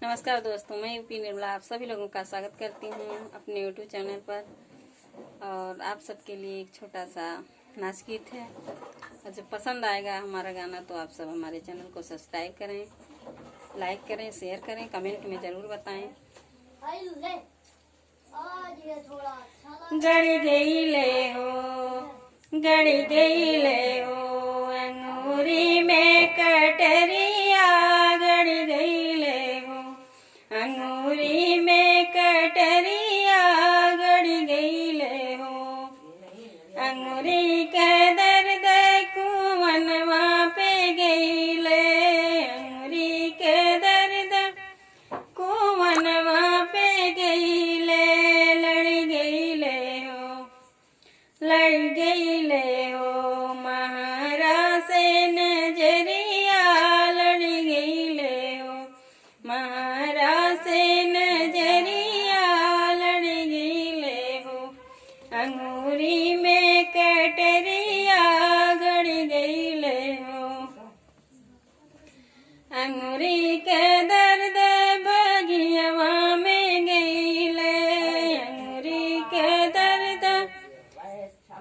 नमस्कार दोस्तों, मैं यूपी निर्मला आप सभी लोगों का स्वागत करती हूँ अपने यूट्यूब चैनल पर। और आप सबके लिए एक छोटा सा नाच गीत है और जब पसंद आएगा हमारा गाना तो आप सब हमारे चैनल को सब्सक्राइब करें, लाइक करें, शेयर करें, कमेंट में ज़रूर बताएं। गड़ी गई ले हो, गड़ी गई ले हो, अंगूरी में कटरिया गड़ी गई ले हो, अंगूरी में कटरिया गड़ी गई ले हो, अंगूरी के दर्द कुमनवा पे गई ले, अंगूरी के दर्द कुमनवा पे गई ले, लड़ गई ले हो, लड़ गई ले हो, महारा से नजरिया लड़ गई ले हो, महारा से नजरिया लड़ गई ले हो, अंगूरी में कटरिया गड़ गई ले हो, अंगूरी के दर्द बगियावा में गई ले, अंगूरी के दर्द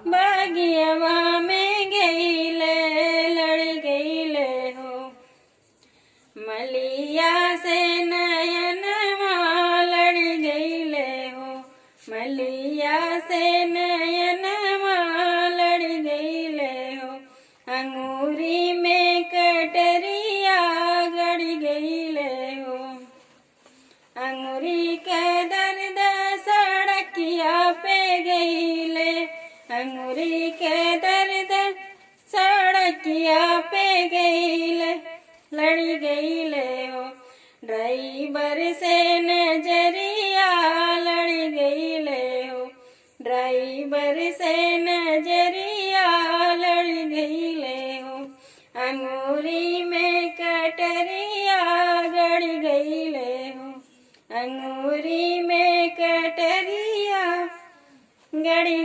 बगियावा में गई ले, लड़ गई ले हो, मलिया से नयनवा लड़ गई ले हो, मलिया से नयनवा लड़ गई ले हो, अंगूरी में कटरिया गड़ गई ले हो, अंगूरी के दर्द सड़किया पे गई ले, अंगूरी के दर्द सड़किया पे गई ले, लड़ गई ले हो, ड्राइवर से नजरिया लड़ गई ले हो, ड्राइवर से नजरिया लड़ गई ले हो, अंगूरी में कटरिया गड़ गई ले हो, अंगूरी में कटरिया गड़